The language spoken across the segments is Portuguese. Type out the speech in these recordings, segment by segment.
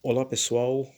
Olá pessoal,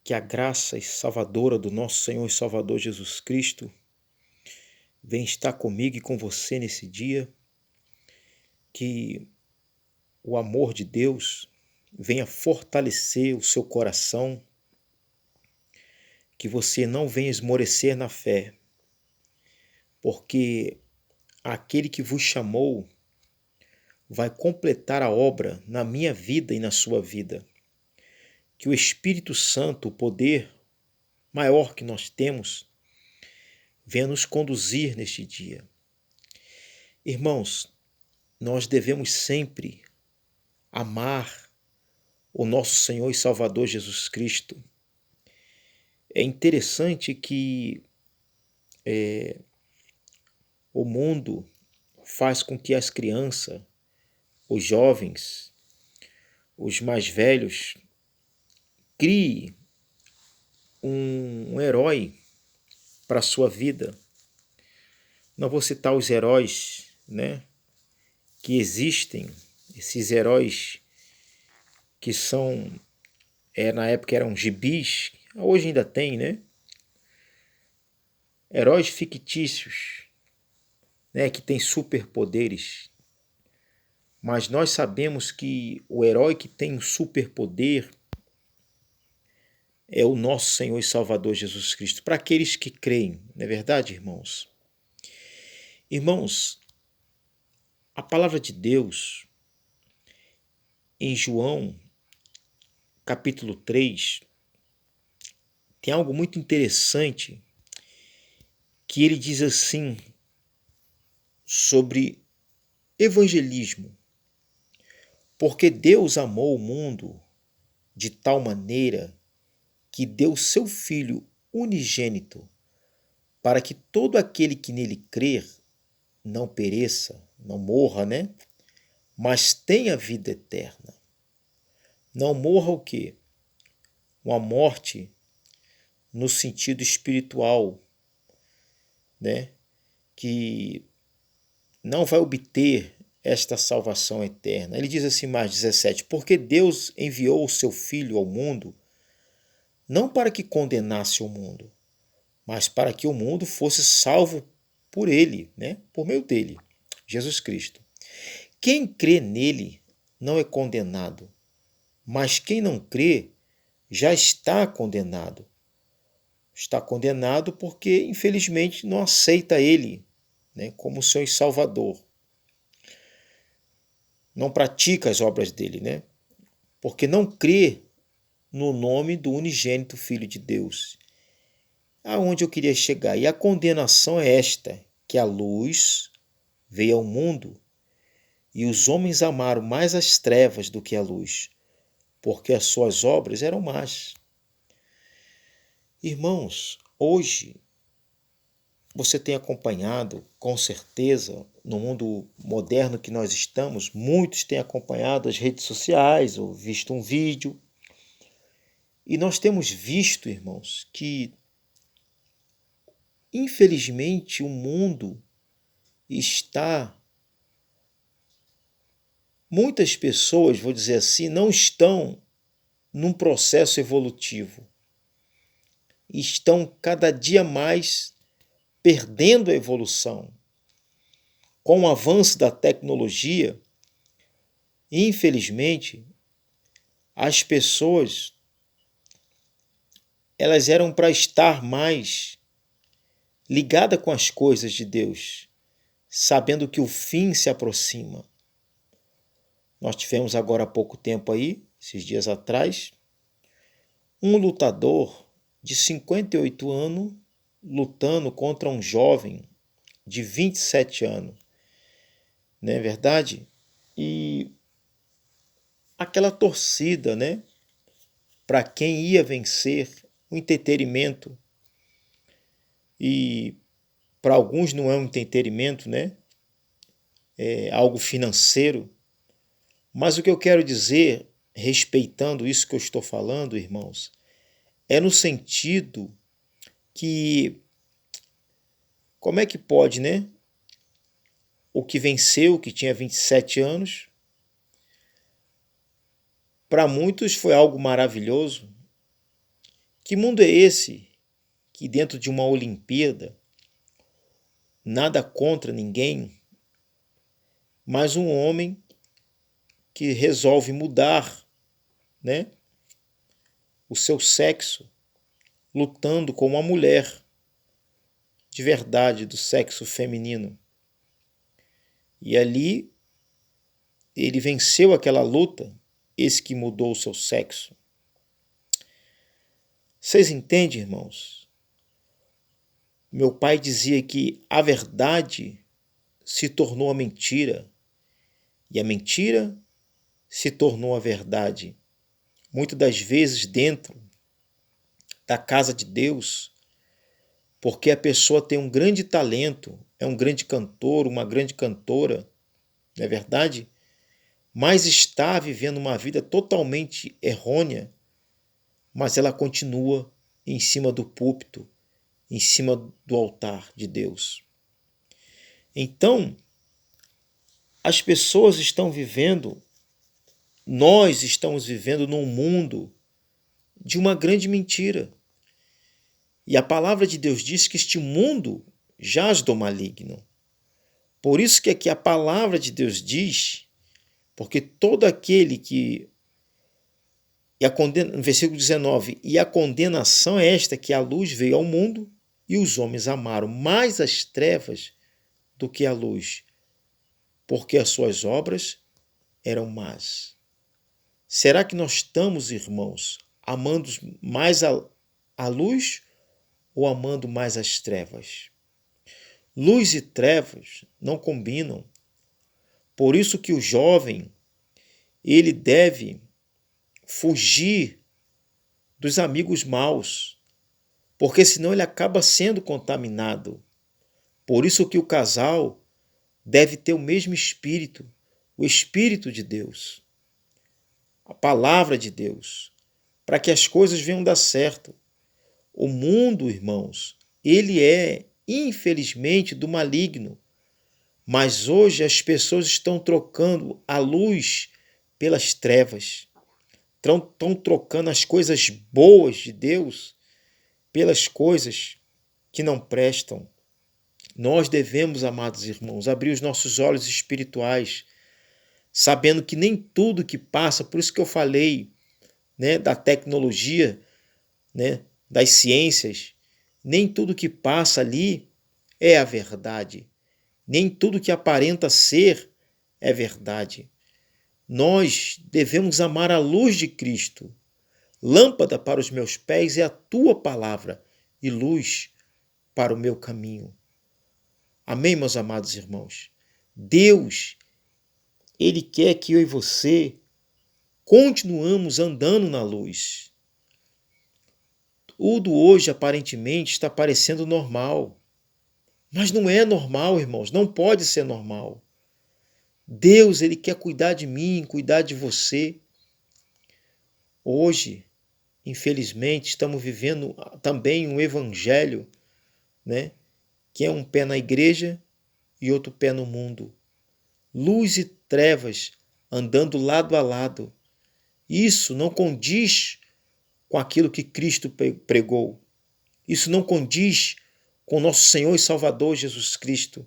que a graça salvadora do nosso Senhor e Salvador Jesus Cristo venha estar comigo e com você nesse dia, que o amor de Deus venha fortalecer o seu coração, que você não venha esmorecer na fé, porque aquele que vos chamou vai completar a obra na minha vida e na sua vida. Que o Espírito Santo, o poder maior que nós temos, venha nos conduzir neste dia. Irmãos, nós devemos sempre amar o nosso Senhor e Salvador Jesus Cristo. É interessante que o mundo faz com que as crianças, os jovens, os mais velhos, criem um herói para a sua vida. Não vou citar os heróis, que existem, esses heróis que são, na época eram gibis, hoje ainda tem, heróis fictícios, que têm superpoderes. Mas nós sabemos que o herói que tem um superpoder é o nosso Senhor e Salvador Jesus Cristo, para aqueles que creem, não é verdade, irmãos? Irmãos, a palavra de Deus, em João, capítulo 3, tem algo muito interessante que ele diz assim sobre evangelismo. Porque Deus amou o mundo de tal maneira que deu seu Filho unigênito, para que todo aquele que nele crer não pereça, não morra, mas tenha vida eterna. Não morra o quê? Uma morte no sentido espiritual, que não vai obter esta salvação eterna. Ele diz assim, mais 17, porque Deus enviou o seu Filho ao mundo, não para que condenasse o mundo, mas para que o mundo fosse salvo por ele, por meio dele, Jesus Cristo. Quem crê nele não é condenado, mas quem não crê já está condenado. Está condenado porque, infelizmente, não aceita ele como seu Salvador. Não pratica as obras dele, porque não crê no nome do unigênito Filho de Deus. Aonde eu queria chegar? E a condenação é esta, que a luz veio ao mundo e os homens amaram mais as trevas do que a luz, porque as suas obras eram más. Irmãos, hoje você tem acompanhado, com certeza, no mundo moderno que nós estamos, muitos têm acompanhado as redes sociais ou visto um vídeo. E nós temos visto, irmãos, que infelizmente o mundo está... Muitas pessoas, vou dizer assim, não estão num processo evolutivo. Estão cada dia mais perdendo a evolução. Com o avanço da tecnologia, infelizmente, as pessoas elas eram para estar mais ligadas com as coisas de Deus, sabendo que o fim se aproxima. Nós tivemos agora há pouco tempo aí, esses dias atrás, um lutador de 58 anos lutando contra um jovem de 27 anos. Não é verdade? E aquela torcida, para quem ia vencer, o entretenimento. E para alguns não é um entretenimento, é algo financeiro. Mas o que eu quero dizer, respeitando isso que eu estou falando, irmãos, é no sentido que, como é que pode, o que venceu, que tinha 27 anos, Para muitos foi algo maravilhoso. Que mundo é esse que dentro de uma Olimpíada, nada contra ninguém, mas um homem que resolve mudar, né, o seu sexo, lutando com uma mulher de verdade do sexo feminino. E ali ele venceu aquela luta, esse que mudou o seu sexo. Vocês entendem, irmãos? Meu pai dizia que a verdade se tornou a mentira e a mentira se tornou a verdade. Muitas das vezes dentro da casa de Deus, porque a pessoa tem um grande talento, é um grande cantor, uma grande cantora, não é verdade? Mas está vivendo uma vida totalmente errônea, mas ela continua em cima do púlpito, em cima do altar de Deus. Então, as pessoas estão vivendo, nós estamos vivendo num mundo de uma grande mentira. E a palavra de Deus diz que este mundo jaz do maligno. Por isso que aqui a palavra de Deus diz, porque todo aquele que... no versículo 19, e a condenação é esta, que a luz veio ao mundo e os homens amaram mais as trevas do que a luz, porque as suas obras eram más. Será que nós estamos, irmãos, amando mais a luz ou amando mais as trevas? Luz e trevas não combinam. Por isso que o jovem, ele deve fugir dos amigos maus, porque senão ele acaba sendo contaminado. Por isso que o casal deve ter o mesmo espírito, o Espírito de Deus, a palavra de Deus, para que as coisas venham dar certo. O mundo, irmãos, ele é, infelizmente, do maligno, mas hoje as pessoas estão trocando a luz pelas trevas, estão trocando as coisas boas de Deus pelas coisas que não prestam. Nós devemos, amados irmãos, abrir os nossos olhos espirituais, sabendo que nem tudo que passa, por isso que eu falei, né, da tecnologia, né, das ciências, nem tudo que passa ali é a verdade. Nem tudo que aparenta ser é verdade. Nós devemos amar a luz de Cristo. Lâmpada para os meus pés é a tua palavra e luz para o meu caminho. Amém, meus amados irmãos? Deus, Ele quer que eu e você continuamos andando na luz. Tudo hoje, aparentemente, está parecendo normal. Mas não é normal, irmãos. Não pode ser normal. Deus, Ele quer cuidar de mim, cuidar de você. Hoje, infelizmente, estamos vivendo também um evangelho, né, que é um pé na igreja e outro pé no mundo. Luz e trevas andando lado a lado. Isso não condiz com aquilo que Cristo pregou. Isso não condiz com nosso Senhor e Salvador Jesus Cristo,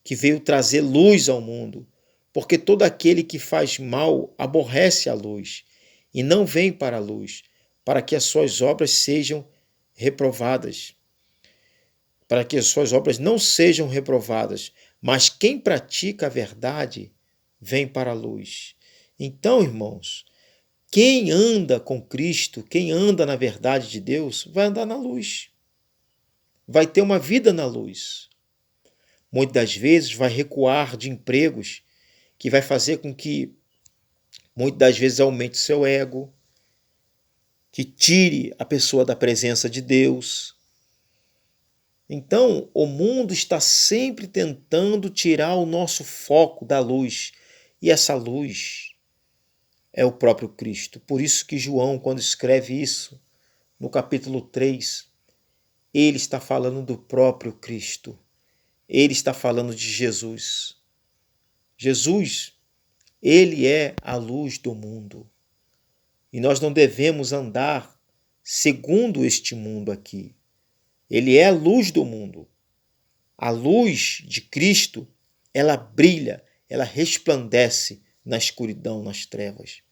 que veio trazer luz ao mundo, porque todo aquele que faz mal aborrece a luz e não vem para a luz, para que as suas obras sejam reprovadas, para que as suas obras não sejam reprovadas, mas quem pratica a verdade vem para a luz. Então, irmãos, quem anda com Cristo, quem anda na verdade de Deus, vai andar na luz, vai ter uma vida na luz. Muitas das vezes vai recuar de empregos, que vai fazer com que, muitas das vezes, aumente o seu ego, que tire a pessoa da presença de Deus. Então, o mundo está sempre tentando tirar o nosso foco da luz. E essa luz é o próprio Cristo. Por isso que João, quando escreve isso, no capítulo 3, ele está falando do próprio Cristo. Ele está falando de Jesus. Jesus, ele é a luz do mundo. E nós não devemos andar segundo este mundo aqui. Ele é a luz do mundo. A luz de Cristo, ela brilha, ela resplandece na escuridão, nas trevas.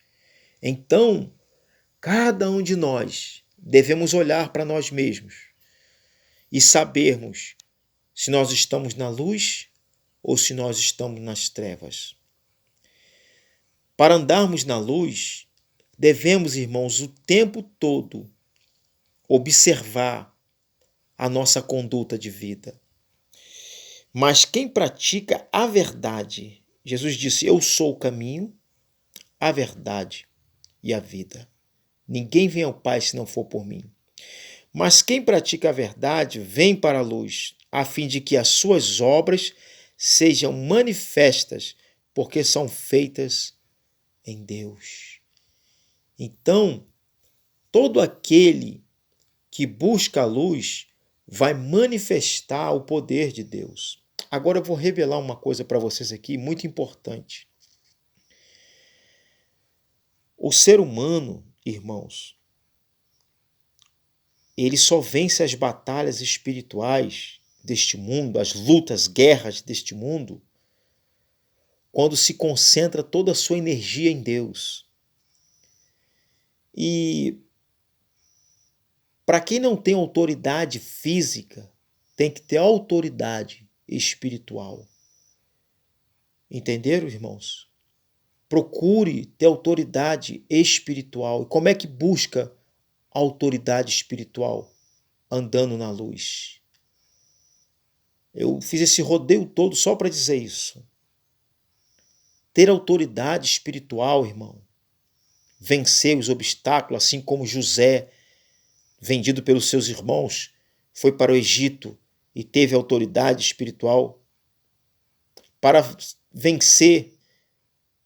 Então, cada um de nós devemos olhar para nós mesmos e sabermos se nós estamos na luz ou se nós estamos nas trevas. Para andarmos na luz, devemos, irmãos, o tempo todo observar a nossa conduta de vida. Mas quem pratica a verdade, Jesus disse, eu sou o caminho, a verdade e a vida. Ninguém vem ao Pai se não for por mim. Mas quem pratica a verdade vem para a luz, a fim de que as suas obras sejam manifestas, porque são feitas em Deus. Então, todo aquele que busca a luz vai manifestar o poder de Deus. Agora eu vou revelar uma coisa para vocês aqui, muito importante. O ser humano, irmãos, ele só vence as batalhas espirituais deste mundo, as lutas, guerras deste mundo, quando se concentra toda a sua energia em Deus. E para quem não tem autoridade física, tem que ter autoridade espiritual. Entenderam, irmãos? Procure ter autoridade espiritual. E como é que busca autoridade espiritual? Andando na luz. Eu fiz esse rodeio todo só para dizer isso. Ter autoridade espiritual, irmão. Vencer os obstáculos, assim como José, vendido pelos seus irmãos, foi para o Egito e teve autoridade espiritual para vencer,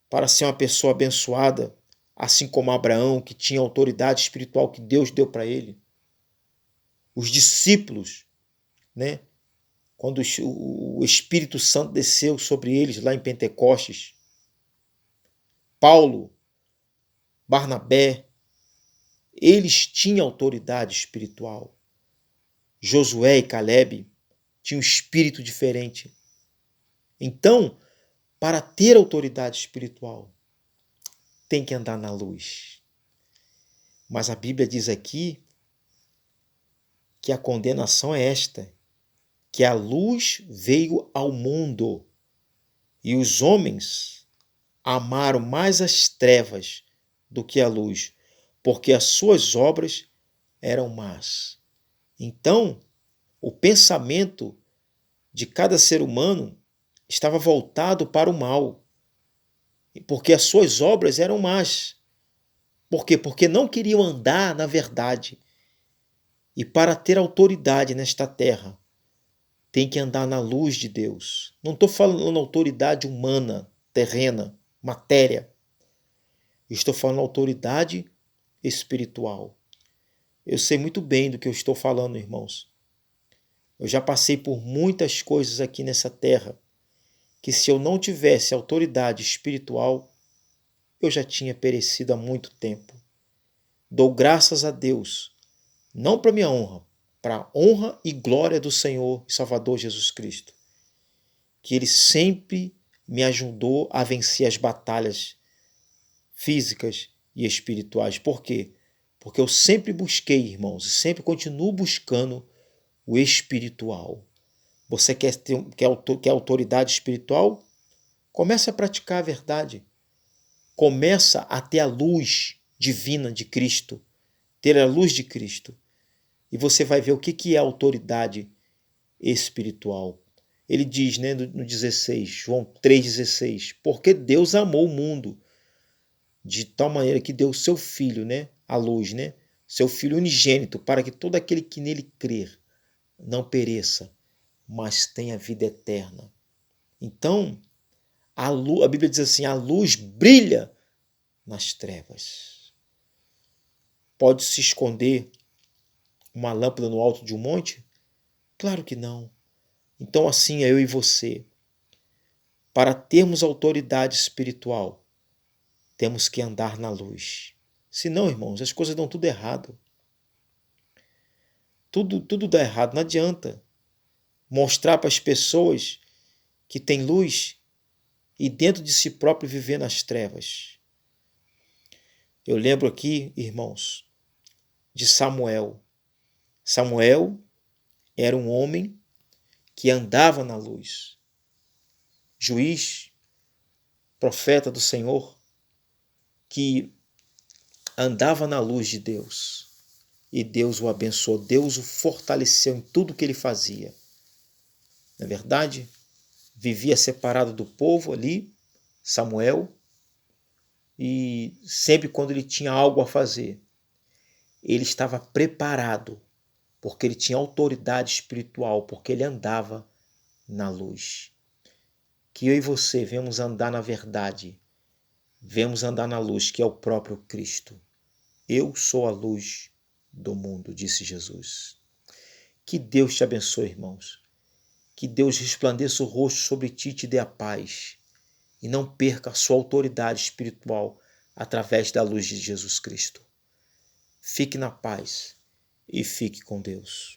para ser uma pessoa abençoada, assim como Abraão, que tinha autoridade espiritual que Deus deu para ele. Os discípulos, né? Quando o Espírito Santo desceu sobre eles lá em Pentecostes, Paulo, Barnabé, eles tinham autoridade espiritual. Josué e Calebe tinham um espírito diferente. Então, para ter autoridade espiritual, tem que andar na luz. Mas a Bíblia diz aqui que a condenação é esta, que a luz veio ao mundo e os homens amaram mais as trevas do que a luz, porque as suas obras eram más. Então, o pensamento de cada ser humano estava voltado para o mal, porque as suas obras eram más. Por quê? Porque não queriam andar na verdade. E para ter autoridade nesta terra, tem que andar na luz de Deus. Não estou falando autoridade humana, terrena, matéria. Estou falando autoridade espiritual. Eu sei muito bem do que eu estou falando, irmãos. Eu já passei por muitas coisas aqui nessa terra, que se eu não tivesse autoridade espiritual, eu já tinha perecido há muito tempo. Dou graças a Deus, não para minha honra, para a honra e glória do Senhor e Salvador Jesus Cristo, que Ele sempre me ajudou a vencer as batalhas físicas e espirituais. Por quê? Porque eu sempre busquei, irmãos, e sempre continuo buscando o espiritual. Você quer autoridade espiritual? Comece a praticar a verdade. Começa a ter a luz divina de Cristo, ter a luz de Cristo. E você vai ver o que é autoridade espiritual. Ele diz, né, no 16, João 3,16, porque Deus amou o mundo de tal maneira que deu o seu Filho, né, a luz, né, seu Filho unigênito, para que todo aquele que nele crer não pereça, mas tenha vida eterna. Então, a Bíblia diz assim, a luz brilha nas trevas. Pode se esconder uma lâmpada no alto de um monte? Claro que não. Então assim é eu e você. Para termos autoridade espiritual, temos que andar na luz. Senão, irmãos, as coisas dão tudo errado. Tudo dá errado. Não adianta mostrar para as pessoas que tem luz e dentro de si próprio viver nas trevas. Eu lembro aqui, irmãos, de Samuel. Samuel era um homem que andava na luz. Juiz, profeta do Senhor, que andava na luz de Deus. E Deus o abençoou, Deus o fortaleceu em tudo que ele fazia. Não é verdade? Vivia separado do povo ali, Samuel, e sempre quando ele tinha algo a fazer, ele estava preparado, porque ele tinha autoridade espiritual, porque ele andava na luz. Que eu e você venhamos andar na verdade, venhamos andar na luz, que é o próprio Cristo. Eu sou a luz do mundo, disse Jesus. Que Deus te abençoe, irmãos. Que Deus resplandeça o rosto sobre ti e te dê a paz. E não perca a sua autoridade espiritual através da luz de Jesus Cristo. Fique na paz e fique com Deus.